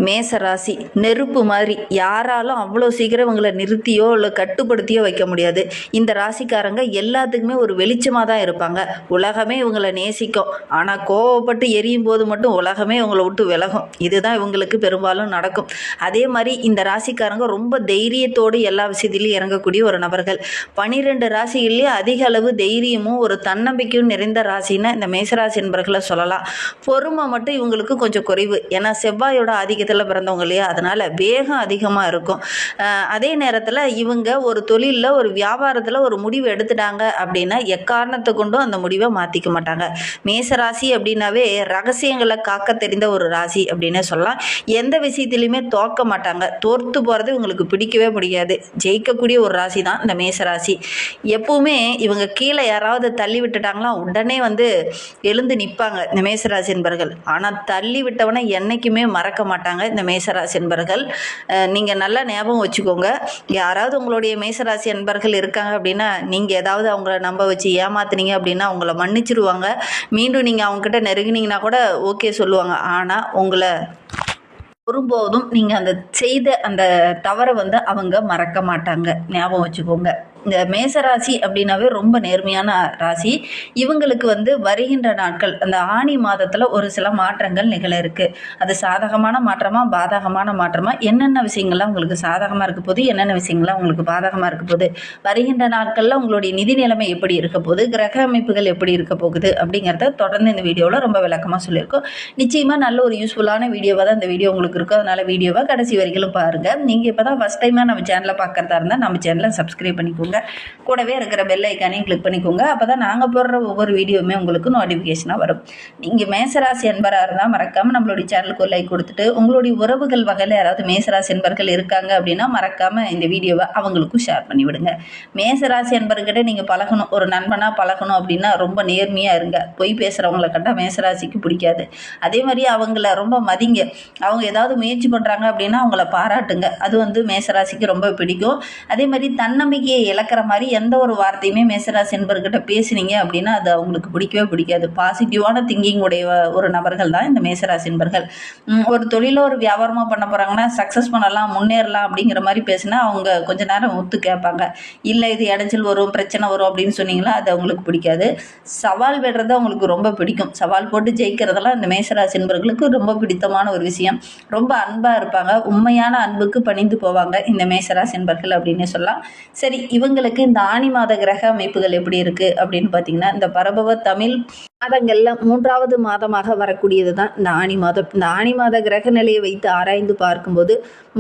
மேசராசி நெருப்பு மாதிரி, யாராலும் அவ்வளோ சீக்கிரம் இவங்களை நிறுத்தியோ இல்லை கட்டுப்படுத்தியோ வைக்க முடியாது. இந்த ராசிக்காரங்க எல்லாத்துக்குமே ஒரு வெளிச்சமாக தான் இருப்பாங்க. உலகமே இவங்களை நேசிக்கும். ஆனால் கோவப்பட்டு எரியும் போது மட்டும் உலகமே இவங்களை விட்டு விலகும். இதுதான் இவங்களுக்கு பெரும்பாலும் நடக்கும். அதே மாதிரி இந்த ராசிக்காரங்க ரொம்ப தைரியத்தோடு எல்லா விஷயத்திலையும் இறங்கக்கூடிய ஒரு நபர்கள். 12 ராசிகள்லேயே அதிக அளவு தைரியமும் ஒரு தன்னம்பிக்கையும் நிறைந்த ராசின்னா இந்த மேசராசி என்பர்களை சொல்லலாம். பொறுமை மட்டும் இவங்களுக்கு கொஞ்சம் குறைவு. ஏன்னா செவ்வாயோட ஆதிக்கத்தில் பிறந்தவங்க இல்லையா, அதனால் வேகம் அதிகமாக இருக்கும். அதே நேரத்தில் இவங்க ஒரு தொழிலில் ஒரு வியாபாரத்தில் ஒரு முடிவு எடுத்துட்டாங்க அப்படின்னா எக்காரணத்தை கொண்டும் அந்த முடிவை மாற்றிக்க மாட்டாங்க. மேசராசி அப்படின்னாவே ரகசியங்களை காக்க தெரிந்த ஒரு ராசி அப்படின்னு சொல்லலாம். எந்த விஷயத்திலையுமே தோற்க மாட்டாங்க. தோற்று போகிறது இவங்களுக்கு பிடிக்கவே முடியாது. ஜெயிக்கக்கூடிய ஒரு ராசி தான் இந்த மேசராசி. எப்பவுமே இவங்க கீழே யாராவது தள்ளி விட்டுட்டாங்களா உடனே எழுந்து நிற்பாங்க இந்த மேசராசி என்பர்கள். ஆனால் தள்ளி விட்டவனை என்றைக்குமே மறக்க மாட்டாங்க இந்த மேசராசி என்பர்கள். நீங்கள் நல்லா ஞாபகம் வச்சுக்கோங்க. யாராவது உங்களுடைய மேசராசி என்பர்கள் இருக்காங்க அப்படின்னா நீங்கள் ஏதாவது அவங்கள நம்ப வச்சு ஏமாத்துனீங்க அப்படின்னா அவங்கள மன்னிச்சிருவாங்க. மீண்டும் நீங்கள் அவங்ககிட்ட நெருங்கினீங்கன்னா கூட ஓகே சொல்லுவாங்க. ஆனால் உங்களை ஒருபோதும் நீங்கள் செய்த அந்த தவறை அவங்க மறக்க மாட்டாங்க. ஞாபகம் வச்சுக்கோங்க. இந்த மேசராசி அப்படின்னாவே ரொம்ப நேர்மையான ராசி. இவங்களுக்கு வருகின்ற நாட்கள் அந்த ஆனி மாதத்தில் ஒரு சில மாற்றங்கள் நிகழ இருக்குது. அது சாதகமான மாற்றமா பாதகமான மாற்றமா, என்னென்ன விஷயங்கள்லாம் உங்களுக்கு சாதகமாக இருக்க போகுது, என்னென்ன விஷயங்கள்லாம் உங்களுக்கு பாதகமாக இருக்க போகுது, வருகின்ற நாட்களில் உங்களுடைய நிதி நிலைமை எப்படி இருக்க போகுது, கிரக அமைப்புகள் எப்படி இருக்க போகுது அப்படிங்கிறத தொடர்ந்து இந்த வீடியோவில் ரொம்ப விளக்கமாக சொல்லியிருக்கோம். நிச்சயமாக நல்ல ஒரு யூஸ்ஃபுல்லான வீடியோவாக தான் இந்த வீடியோ உங்களுக்கு இருக்கும். அதனால் வீடியோவை கடைசி வரைக்கும் பாருங்கள். நீங்கள் இப்போ தான் ஃபஸ்ட் டைமாக நம்ம சேனலை பார்க்குறதா இருந்தால் நம்ம சேனலை சப்ஸ்கிரைப் பண்ணிக்கோங்க. கூடவே இருக்கிற பெல் ஐக்கானையும் கிளிக் பண்ணிக்கோங்க. அப்போ தான் நாங்கள் போடுற ஒவ்வொரு வீடியோவுமே உங்களுக்கு நோட்டிஃபிகேஷனாக வரும். நீங்கள் மேசராசி என்பராக இருந்தால் மறக்காமல் நம்மளுடைய சேனலுக்கு ஒரு லைக் கொடுத்துட்டு, உங்களுடைய உறவுகள் வகையில் யாராவது மேசராசி என்பர்கள் இருக்காங்க அப்படின்னா மறக்காமல் இந்த வீடியோவை அவங்களுக்கும் ஷேர் பண்ணிவிடுங்க. மேசராசி என்பர்கிட்ட நீங்கள் பழகணும், ஒரு நண்பனாக பழகணும் அப்படின்னா ரொம்ப நேர்மையாக இருங்க. பொய் பேசுகிறவங்களை கண்டால் மேசராசிக்கு பிடிக்காது. அதே மாதிரி அவங்கள ரொம்ப மதிங்க. அவங்க ஏதாவது முயற்சி பண்ணுறாங்க அப்படின்னா அவங்கள பாராட்டுங்க. அது மேசராசிக்கு ரொம்ப பிடிக்கும். அதே மாதிரி தன்னம்பிக்கையை இழக்கிற மாதிரி எந்த ஒரு வார்த்தையுமே மேசராசி என்பர்கிட்ட பேசுனீங்க அப்படின்னா அது அவங்களுக்கு பிடிக்கவே பிடிக்காது. பாசிட்டிவான திங்கிங் உடைய ஒரு நபர்கள் தான் இந்த மேசராசி என்பர்கள். ஒரு தொழில ஒரு வியாபாரமாக பண்ண போகிறாங்கன்னா சக்ஸஸ் பண்ணலாம், முன்னேறலாம் அப்படிங்கிற மாதிரி பேசினா அவங்க கொஞ்ச நேரம் ஒத்து கேட்பாங்க. இல்லை இது இடைஞ்சல் வரும், பிரச்சனை வரும் அப்படின்னு சொன்னீங்களா அது அவங்களுக்கு பிடிக்காது. சவால் விடுறது அவங்களுக்கு ரொம்ப பிடிக்கும். சவால் போட்டு ஜெயிக்கிறதெல்லாம் இந்த மேசராசி என்பர்களுக்கு ரொம்ப பிடித்தமான ஒரு விஷயம். ரொம்ப அன்பாக இருப்பாங்க. உண்மையான அன்புக்கு பணிந்து போவாங்க இந்த மேசராசி என்பர்கள் அப்படின்னு சொல்லலாம். சரி, இவங்களுக்கு இந்த ஆனி மாத கிரக அமைப்புகள் எப்படி இருக்கு அப்படின்னு பார்த்தீங்கன்னா, இந்த பரபவ தமிழ் மாதங்கள்ல 3வது மாதமாக வரக்கூடியது தான் இந்த ஆனி மாதம். இந்த ஆனி மாத கிரக நிலையை வைத்து ஆராய்ந்து பார்க்கும்போது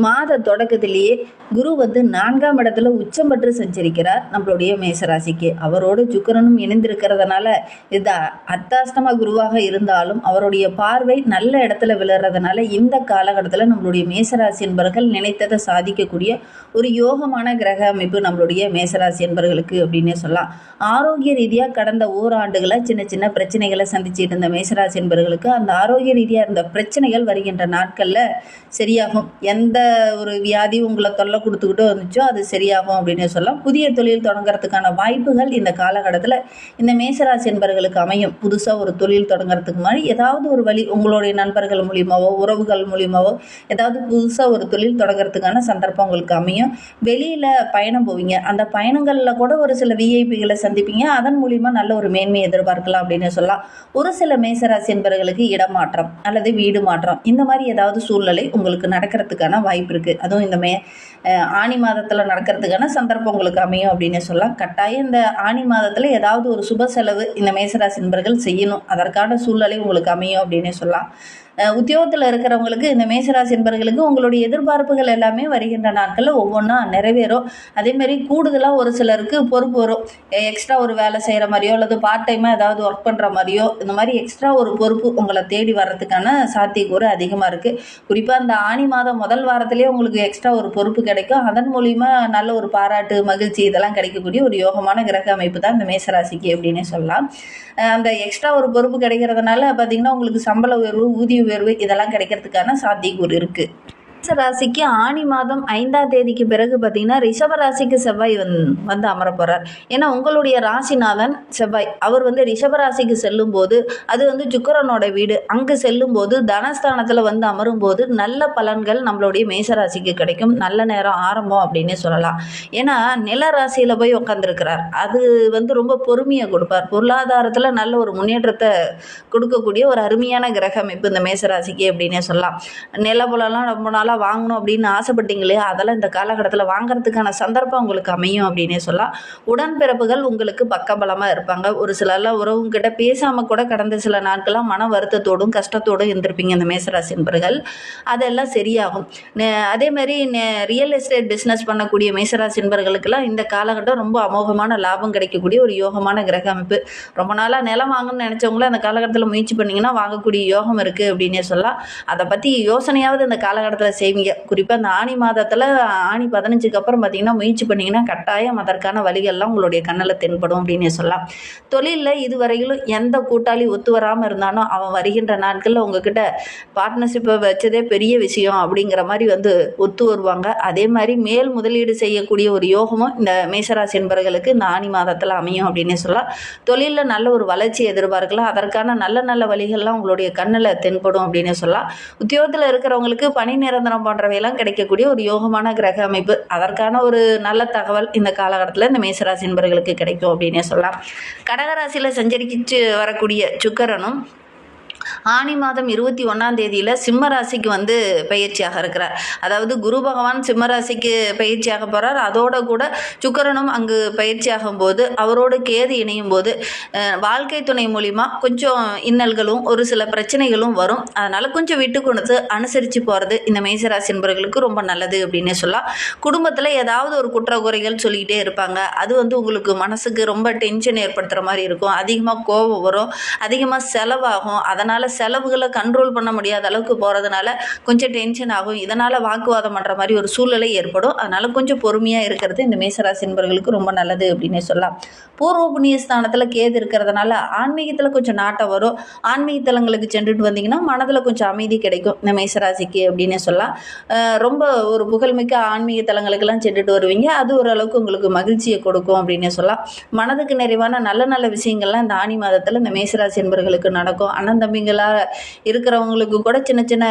மாத தொடக்கத்திலேயே குரு 4ஆம் இடத்துல உச்சம் பெற்று சஞ்சரிக்கிறார் நம்மளுடைய மேசராசிக்கு. அவரோடு சுக்கிரனும் இணைந்திருக்கிறதுனால இது அர்த்தாஷ்டம குருவாக இருந்தாலும் அவருடைய பார்வை நல்ல இடத்துல விழுறதுனால இந்த காலகட்டத்தில் நம்மளுடைய மேசராசி என்பர்கள் நினைத்ததை சாதிக்கக்கூடிய ஒரு யோகமான கிரக அமைப்பு நம்மளுடைய மேசராசி என்பர்களுக்கு அப்படின்னே சொல்லலாம். ஆரோக்கிய ரீதியாக கடந்த ஓராண்டுகளை சின்ன சின்ன பிரச்சனைகளை சந்திச்சுட்டு இருந்த மேசராசி என்பவர்களுக்கு அந்த ஆரோக்கிய ரீதியாக இருந்த பிரச்சனைகள் வருகின்ற நாட்களில் சரியாகும். எந்த ஒரு வியாதி உங்களை தொல்லை கொடுத்துக்கிட்டோ இருந்துச்சோ அது சரியாகும் அப்படின்னு சொல்லலாம். புதிய தொழில் தொடங்குறதுக்கான வாய்ப்புகள் இந்த காலகட்டத்தில் இந்த மேசராசி என்பவர்களுக்கு அமையும். புதுசாக ஒரு தொழில் தொடங்குறதுக்கு மாதிரி ஏதாவது ஒரு வழி உங்களுடைய நண்பர்கள் மூலியமாவோ உறவுகள் மூலியமாவோ ஏதாவது புதுசாக ஒரு தொழில் தொடங்குறதுக்கான சந்தர்ப்பம் உங்களுக்கு அமையும். வெளியில் பயணம் போவீங்க. அந்த பயணங்களில் கூட ஒரு சில விஐபிகளை சந்திப்பீங்க. அதன் மூலிமா நல்ல ஒரு மேன்மையை எதிர்பார்க்கலாம் அப்படின்னு சொல்லலாம். ஒரு சில மேசராசி என்பவர்களுக்கு இடமாற்றம் அல்லது வீடு மாற்றம் இந்த மாதிரி ஏதாவது சூழ்நிலை உங்களுக்கு நடக்கிறதுக்கான வாய்ப்பு இருக்குது. அதுவும் இந்த ஆனி மாதத்தில் நடக்கிறதுக்கான சந்தர்ப்பம் உங்களுக்கு அமையும் அப்படின்னு சொல்லலாம். கட்டாயம் இந்த ஆனி மாதத்தில் ஏதாவது ஒரு சுப செலவு இந்த மேசராசி என்பவர்கள் செய்யணும். அதற்கான சூழ்நிலை உங்களுக்கு அமையும் அப்படின்னு சொல்லலாம். உத்தியோகத்தில் இருக்கிறவங்களுக்கு இந்த மேசராசி என்பவர்களுக்கு உங்களுடைய எதிர்பார்ப்புகள் எல்லாமே வருகின்ற நாட்களில் ஒவ்வொன்றா நிறைவேறும். அதேமாதிரி கூடுதலாக ஒரு சிலருக்கு பொறுப்பு வரும். எக்ஸ்ட்ரா ஒரு வேலை செய்கிற மாதிரியோ அல்லது பார்ட் டைமாக ஏதாவது ஒர்க் பண்ணுற மாதிரியோ இந்த மாதிரி எக்ஸ்ட்ரா ஒரு பொறுப்பு உங்களை தேடி வர்றதுக்கான சாத்தியக்கூறு அதிகமாக இருக்குது. குறிப்பாக இந்த ஆனி மாதம் முதல் வாரத்திலே உங்களுக்கு எக்ஸ்ட்ரா ஒரு பொறுப்பு கிடைக்கும். அதன் மூலிமா நல்ல ஒரு பாராட்டு, மகிழ்ச்சி இதெல்லாம் கிடைக்கக்கூடிய ஒரு யோகமான கிரக அமைப்பு தான் இந்த மேசராசிக்கு அப்படின்னே சொல்லலாம். அந்த எக்ஸ்ட்ரா ஒரு பொறுப்பு கிடைக்கிறதுனால பார்த்திங்கன்னா உங்களுக்கு சம்பள உயர்வு, ஊதிய உயர்வு இதெல்லாம் கிடைக்கிறதுக்கான சாத்தியக்கூறு இருக்குது. ராசிக்கு ஆனி மாதம் 5ஆம் தேதிக்கு பிறகு பார்த்தீங்கன்னா ரிஷப ராசிக்கு செவ்வாய் வந்து அமர போகிறார். ஏன்னா உங்களுடைய ராசிநாதன் செவ்வாய் அவர் வந்து ரிஷப ராசிக்கு செல்லும்போது அது வந்து சுக்கிரனோட வீடு. அங்கு செல்லும்போது தனஸ்தானத்தில் வந்து அமரும்போது நல்ல பலன்கள் நம்மளுடைய மேசராசிக்கு கிடைக்கும். நல்ல நேரம் ஆரம்பம் அப்படின்னு சொல்லலாம். ஏன்னா நில ராசியில் போய் உட்காந்துருக்கிறார். அது வந்து ரொம்ப பொறுமையை கொடுப்பார். பொருளாதாரத்தில் நல்ல ஒரு முன்னேற்றத்தை கொடுக்கக்கூடிய ஒரு அருமையான கிரக அமைப்பு இந்த மேசராசிக்கு அப்படின்னே சொல்லலாம். நிலபுலம்லாம் ரொம்ப நாளாக வாங்கணும் அப்படின்னு ஆசைப்பட்டீங்களே, அதெல்லாம் இந்த காலகட்டத்தில் வாங்குறதுக்கான சந்தர்ப்பம் உங்களுக்கு அமையும் அப்படின்னே சொல்லலாம். உடன்பிறப்புகள் உங்களுக்கு பக்கபலமாக இருப்பாங்க. ஒரு சிலர்லாம் உறவுங்கிட்ட பேசாமல் கூட கடந்த சில நாட்களாக மன வருத்தத்தோடும் கஷ்டத்தோடும் இருந்திருப்பீங்க இந்த மேசராசி என்பர்கள். அதெல்லாம் சரியாகும். அதேமாதிரி ரியல் எஸ்டேட் பிஸ்னஸ் பண்ணக்கூடிய மேசராசி என்பர்களுக்கெல்லாம் இந்த காலகட்டம் ரொம்ப அமோகமான லாபம் கிடைக்கக்கூடிய ஒரு யோகமான கிரக அமைப்பு. ரொம்ப நாளாக நிலம் வாங்கணும்னு நினச்சவங்களும் அந்த காலகட்டத்தில் முயற்சி பண்ணிங்கன்னா வாங்கக்கூடிய யோகம் இருக்குது அப்படின்னே சொல்லலாம். அதை பற்றி யோசனையாவது இந்த காலகட்டத்தில் செய்வீங்க. குறிப்பாக இந்த ஆனி மாதத்தில் ஆனி 15க்கு அப்புறம் பார்த்தீங்கன்னா முயற்சி பண்ணிங்கன்னா கட்டாயம் அதற்கான வழிகள்லாம் உங்களுடைய கண்ணில் தென்படும் அப்படின்னு சொல்லலாம். தொழிலில் இதுவரையிலும் எந்த கூட்டாளி ஒத்து வராமல் இருந்தாலும் அவன் வருகின்ற நாட்களில் உங்ககிட்ட பார்ட்னர்ஷிப்பை வச்சதே பெரிய விஷயம் அப்படிங்கிற மாதிரி வந்து ஒத்து வருவாங்க. அதே மாதிரி மேல் முதலீடு செய்யக்கூடிய ஒரு யோகமும் இந்த மேசராசி என்பவர்களுக்கு இந்த ஆனி மாதத்தில் அமையும் அப்படின்னு சொல்லலாம். தொழிலில் நல்ல ஒரு வளர்ச்சி எதிர்பார்க்கலாம். அதற்கான நல்ல நல்ல வழிகள்லாம் உங்களுடைய கண்ணில் தென்படும் அப்படின்னு சொல்லலாம். உத்தியோகத்தில் இருக்கிறவங்களுக்கு பணி நிரந்தரம் போன்றவையெல்லாம் கிடைக்கக்கூடிய ஒரு யோகமான கிரக அமைப்பு. அதற்கான ஒரு நல்ல தகவல் இந்த காலகட்டத்தில் இந்த மேசராசி என்பவர்களுக்கு கிடைக்கும் அப்படின்னே சொல்லலாம். கடகராசியில் சஞ்சரிச்சு வரக்கூடிய சுக்கிரனும் ஆனி மாதம் 21ஆம் தேதியில் சிம்ம ராசிக்கு வந்து பயிற்சியாக இருக்கிறார். அதாவது குரு பகவான் சிம்ம ராசிக்கு பயிற்சியாக போகிறார். அதோட கூட சுக்கிரனும் அங்கு பயிற்சியாகும் போது அவரோடு கேது இணையும் போது வாழ்க்கை துணை மூலிமா கொஞ்சம் இன்னல்களும் ஒரு சில பிரச்சனைகளும் வரும். அதனால் கொஞ்சம் விட்டு கொடுத்து அனுசரித்து போகிறது இந்த மேசராசி என்பவர்களுக்கு ரொம்ப நல்லது அப்படின்னு சொல்லலாம். குடும்பத்தில் ஏதாவது ஒரு குற்ற குறைகள் சொல்லிக்கிட்டே இருப்பாங்க. அது வந்து உங்களுக்கு மனசுக்கு ரொம்ப டென்ஷன் ஏற்படுத்துகிற மாதிரி இருக்கும். அதிகமாக கோபம் வரும், அதிகமாக செலவாகும். அதனால் செலவுகளை கண்ட்ரோல் பண்ண முடியாத அளவுக்கு போகிறதுனால கொஞ்சம் டென்ஷன் ஆகும். இதனால் வாக்குவாதம் பண்ணுற மாதிரி ஒரு சூழ்நிலை ஏற்படும். அதனால் கொஞ்சம் பொறுமையாக இருக்கிறது இந்த மேசராசி என்பவர்களுக்கு ரொம்ப நல்லது அப்படின்னே சொல்லலாம். பூர்வ புண்ணிய ஸ்தானத்தில் கேது இருக்கிறதுனால ஆன்மீகத்தில் கொஞ்சம் நாட்டம் வரும். ஆன்மீக தலங்களுக்கு சென்றுட்டு வந்தீங்கன்னா மனதில் கொஞ்சம் அமைதி கிடைக்கும் இந்த மேசராசிக்கு அப்படின்னே சொல்லலாம். ரொம்ப ஒரு புகழ்மிக்க ஆன்மீக தலங்களுக்கெல்லாம் சென்றுட்டு வருவீங்க. அது ஓரளவுக்கு உங்களுக்கு மகிழ்ச்சியை கொடுக்கும் அப்படின்னே சொல்லலாம். மனதுக்கு நிறைவான நல்ல நல்ல விஷயங்கள்லாம் இந்த ஆனி மாதத்தில் இந்த மேசராசி என்பவர்களுக்கு நடக்கும். அண்ணன் தம்பிங்களாக இருக்கிறவங்களுக்கு கூட சின்ன சின்ன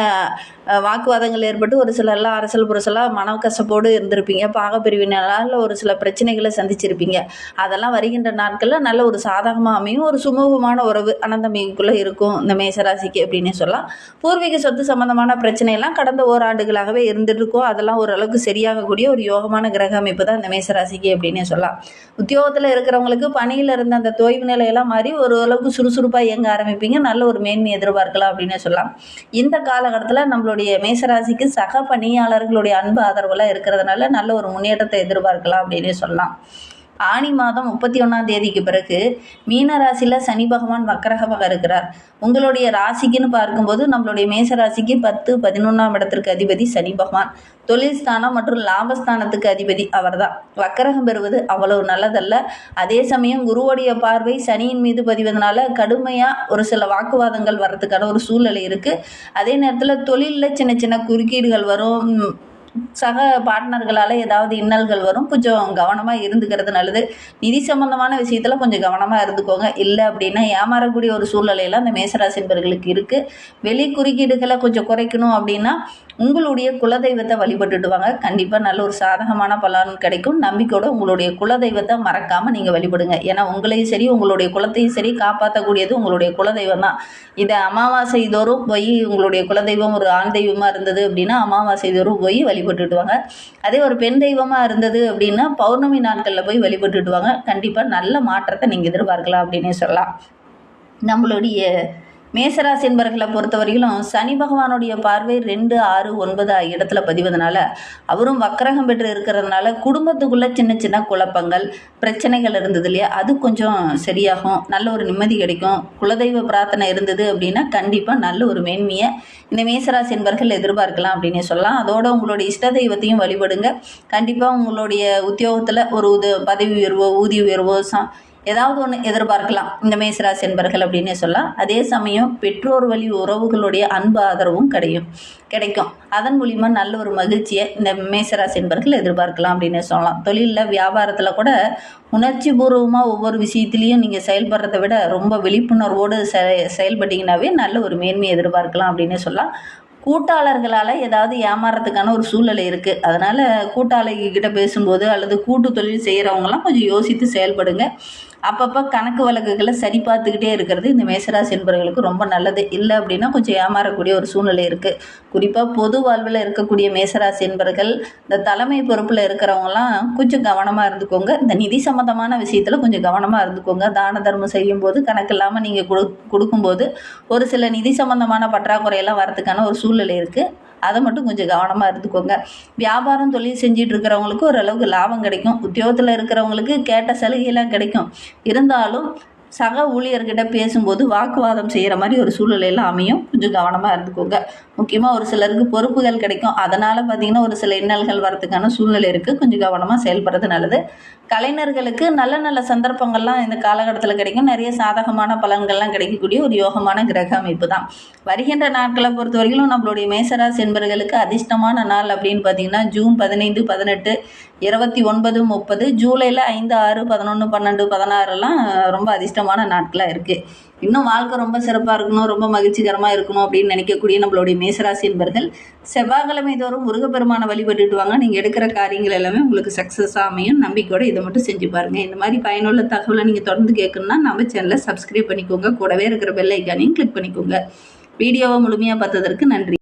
வாக்குவாதங்கள் ஏற்பட்டு ஒரு சிலர்லாம் அரசல் புரசலாக மன கசப்போடு இருந்திருப்பீங்க. பாகப்பிரிவினால் ஒரு சில பிரச்சனைகளை சந்திச்சிருப்பீங்க. அதெல்லாம் வருகின்ற நாட்களில் நல்ல ஒரு சாதகமாக அமையும். ஒரு சுமூகமான உறவு அனந்தமிக்குள்ளே இருக்கும் இந்த மேசராசிக்கு அப்படின்னு சொல்லலாம். பூர்வீக சொத்து சம்பந்தமான பிரச்சனையெல்லாம் கடந்த ஓராண்டுகளாகவே இருந்துட்டு இருக்கும். அதெல்லாம் ஓரளவுக்கு சரியாகக்கூடிய ஒரு யோகமான கிரக அமைப்பு தான் இந்த மேசராசிக்கு அப்படின்னே சொல்லலாம். உத்தியோகத்தில் இருக்கிறவங்களுக்கு பணியில் இருந்த அந்த தொய்வு நிலையெல்லாம் மாறி ஓரளவுக்கு சுறுசுறுப்பாக இயங்க ஆரம்பிப்பீங்க. நல்ல ஒரு மேன்மை எதிர்பார்க்கலாம் அப்படின்னு சொல்லலாம். இந்த காலகட்டத்தில் நம்மளுடைய மேசராசிக்கு சக பணியாளர்களுடைய அன்பு ஆதரவுலாம் இருக்கிறதுனால நல்ல ஒரு முன்னேற்றத்தை எதிர்பார்க்கலாம் அப்படின்னு சொல்லலாம். ஆனி மாதம் 31ஆம் தேதிக்கு பிறகு மீன ராசியில் சனி பகவான் வக்கரகமாக இருக்கிறார். உங்களுடைய ராசிக்குன்னு பார்க்கும்போது நம்மளுடைய மேசராசிக்கு 10, 11ஆம் இடத்திற்கு அதிபதி சனி பகவான். தொழில் ஸ்தானம் மற்றும் லாபஸ்தானத்துக்கு அதிபதி அவர் தான். வக்கரகம் பெறுவது அவ்வளவு நல்லதல்ல. அதே சமயம் குருவுடைய பார்வை சனியின் மீது பதிவதனால கடுமையாக ஒரு சில வாக்குவாதங்கள் வர்றதுக்கான ஒரு சூழ்நிலை இருக்குது. அதே நேரத்தில் தொழிலில் சின்ன சின்ன குறுக்கீடுகள் வரும். சக பார்ட்னர்களால் ஏதாவது இன்னல்கள் வரும். கொஞ்சம் கவனமாக இருந்துக்கிறது நல்லது. நிதி சம்பந்தமான விஷயத்தில் கொஞ்சம் கவனமாக இருந்துக்கோங்க. இல்லை அப்படின்னா ஏமாறக்கூடிய ஒரு சூழ்நிலையெல்லாம் அந்த மேசராசி என்பவர்களுக்கு இருக்குது. வெளி குறுக்கீடுகளை கொஞ்சம் குறைக்கணும் அப்படின்னா உங்களுடைய குலதெய்வத்தை வழிபட்டுட்டு வாங்க. கண்டிப்பாக நல்ல ஒரு சாதகமான பலன் கிடைக்கும். நம்பிக்கையோடு உங்களுடைய குலதெய்வத்தை மறக்காமல் நீங்கள் வழிபடுங்க. ஏன்னா உங்களையும் சரி உங்களுடைய குலத்தையும் சரி காப்பாற்றக்கூடியது உங்களுடைய குலதெய்வம் தான். இதை அமாவாசை தோறும் போய் உங்களுடைய குலதெய்வம் ஒரு ஆண் தெய்வமாக இருந்தது அப்படின்னா அமாவாசை தோறும் போய் வழிபட்டுட்டு வாங்க. அதே ஒரு பெண் தெய்வமாக இருந்தது அப்படின்னா பௌர்ணமி நாட்களில் போய் வழிபட்டுட்டு வாங்க. கண்டிப்பாக நல்ல மாற்றத்தை நீங்கள் எதிர்பார்க்கலாம் அப்படின்னே சொல்லலாம். நம்மளுடைய மேசராசி என்பர்களை பொறுத்தவரையிலும் சனி பகவானுடைய பார்வை 2, 6, 9 இடத்துல பதிவதனால அவரும் வக்கரகம் பெற்று இருக்கிறதுனால குடும்பத்துக்குள்ளே சின்ன சின்ன குழப்பங்கள் பிரச்சனைகள் இருந்தது இல்லையா, அது கொஞ்சம் சரியாகும். நல்ல ஒரு நிம்மதி கிடைக்கும். குலதெய்வ பிரார்த்தனை இருந்தது அப்படின்னா கண்டிப்பாக நல்ல ஒரு மேன்மையை இந்த மேசராசி என்பர்கள் எதிர்பார்க்கலாம் அப்படின்னு சொல்லலாம். அதோட உங்களுடைய இஷ்ட தெய்வத்தையும் வழிபடுங்க. கண்டிப்பாக உங்களுடைய உத்தியோகத்தில் ஒரு பதவி உயர்வோ ஊதிய உயர்வோ ஏதாவது ஒன்று எதிர்பார்க்கலாம் இந்த மேசராசி என்பர்கள் அப்படின்னே சொல்லலாம். அதே சமயம் பெற்றோர் வழி உறவுகளுடைய அன்பு ஆதரவும் கிடைக்கும். அதன் மூலிமா நல்ல ஒரு மகிழ்ச்சியை இந்த மேசராசி என்பர்கள் எதிர்பார்க்கலாம் அப்படின்னே சொல்லலாம். தொழிலில் வியாபாரத்தில் கூட உணர்ச்சி பூர்வமாக ஒவ்வொரு விஷயத்துலையும் நீங்கள் செயல்படுறதை விட ரொம்ப விழிப்புணர்வோடு செயல்பட்டீங்கன்னாவே நல்ல ஒரு மேன்மையை எதிர்பார்க்கலாம் அப்படின்னே சொல்லலாம். கூட்டாளர்களால் ஏதாவது ஏமாறதுக்கான ஒரு சூழ்நிலை இருக்குது. அதனால் கூட்டாளிகிட்ட பேசும்போது அல்லது கூட்டு தொழில் செய்கிறவங்களாம் கொஞ்சம் யோசித்து செயல்படுங்க. அப்பப்போ கணக்கு வழக்குகளை சரி பார்த்துக்கிட்டே இருக்கிறது இந்த மேசராசி என்பவர்களுக்கு ரொம்ப நல்லது. இல்லை அப்படின்னா கொஞ்சம் ஏமாறக்கூடிய ஒரு சூழ்நிலை இருக்குது. குறிப்பாக பொது வாழ்வில் இருக்கக்கூடிய மேசராசி என்பவர்கள் இந்த தலைமை பொறுப்பில் இருக்கிறவங்களாம் கொஞ்சம் கவனமாக இருந்துக்கோங்க. இந்த நிதி சம்மந்தமான விஷயத்தில் கொஞ்சம் கவனமாக இருந்துக்கோங்க. தான தர்மம் செய்யும்போது கணக்கு இல்லாமல் நீங்கள் கொடுக்கும்போது ஒரு சில நிதி சம்மந்தமான பற்றாக்குறையெல்லாம் வரதுக்கான ஒரு சூழ்நிலை இருக்குது. அதை மட்டும் கொஞ்சம் கவனமாக இருந்துக்கோங்க. வியாபாரம் தொழில் செஞ்சிட்டு இருக்கிறவங்களுக்கு ஓரளவுக்கு லாபம் கிடைக்கும். உத்தியோகத்தில் இருக்கிறவங்களுக்கு கேட்ட சலுகையெல்லாம் கிடைக்கும். இருந்தாலும் சக ஊழியர்கிட்ட பேசும்போது வாக்குவாதம் செய்கிற மாதிரி ஒரு சூழ்நிலையெல்லாம் அமையும். கொஞ்சம் கவனமாக இருந்துக்கோங்க. முக்கியமாக ஒரு சிலருக்கு பொறுப்புகள் கிடைக்கும். அதனால் பார்த்திங்கன்னா ஒரு சில இன்னல்கள் வரதுக்கான சூழ்நிலை இருக்குது. கொஞ்சம் கவனமாக செயல்படுறது நல்லது. கலைஞர்களுக்கு நல்ல நல்ல சந்தர்ப்பங்கள்லாம் இந்த காலகட்டத்தில் கிடைக்கும். நிறைய சாதகமான பலன்கள்லாம் கிடைக்கக்கூடிய ஒரு யோகமான கிரக அமைப்பு தான். வருகின்ற நாட்களை பொறுத்த வரைக்கும் நம்மளுடைய மேசராசி என்பவர்களுக்கு அதிர்ஷ்டமான நாள் அப்படின்னு பார்த்திங்கன்னா ஜூன் 15, 18, 29, 30, ஜூலையில் 5, 6, 11, 12, 16 ரொம்ப அதிர்ஷ்டமான நாட்களாக இருக்குது. இன்னும் வாழ்க்கை ரொம்ப சிறப்பாக இருக்கணும், ரொம்ப மகிழ்ச்சிகரமாக இருக்கணும் அப்படின்னு நினைக்கக்கூடிய நம்மளுடைய மேசராசி என்பவர்கள் செவ்வாய்க்கிழமை தோறும் முருகப்பெருமானை வழிபட்டுட்டு வாங்க. நீங்கள் எடுக்கிற காரியங்கள் எல்லாமே உங்களுக்கு சக்ஸஸாக அமையும். நம்பிக்கையோடு இதை மட்டும் செஞ்சு பாருங்கள். இந்த மாதிரி பயனுள்ள தகவலை நீங்கள் தொடர்ந்து கேட்கணுன்னா நம்ம சேனலை சப்ஸ்கிரைப் பண்ணிக்கோங்க. கூடவே இருக்கிற பெல் ஐக்கானையும் கிளிக் பண்ணிக்கோங்க. வீடியோவை முழுமையாக பார்த்ததற்கு நன்றி.